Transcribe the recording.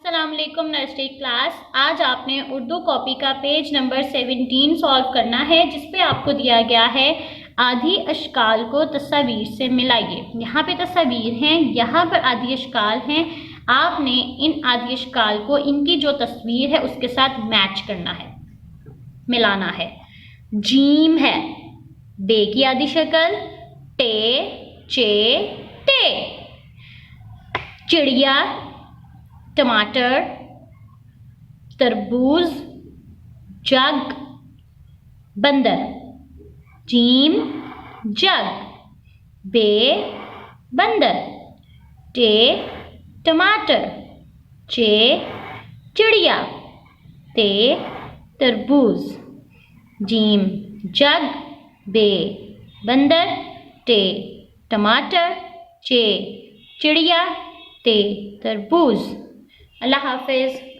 अस्सलाम वालेकुम nursery class. आज आपने उर्दू कॉपी का पेज नंबर 17 सॉल्व करना है, जिस पे आपको दिया गया है आधी अशकाल को तस्वीर से मिलाइए। यहाँ पे तस्वीर हैं, यहाँ पर आधी अशकाल हैं। आपने इन आधी अशकाल को इनकी जो तस्वीर है उसके साथ मैच करना है, मिलाना है। जीम है बे की आधी शक्ल, टे चे टे। चिड़िया, टमाटर, तरबूज, जग, बंदर। जीम जग, बे बंदर, टे टमाटर, चे चिड़िया, ते तरबूज। जीम जग, बे बंदर, टे टमाटर, चे चिड़िया, ते तरबूज। अल्लाह हाफिज़।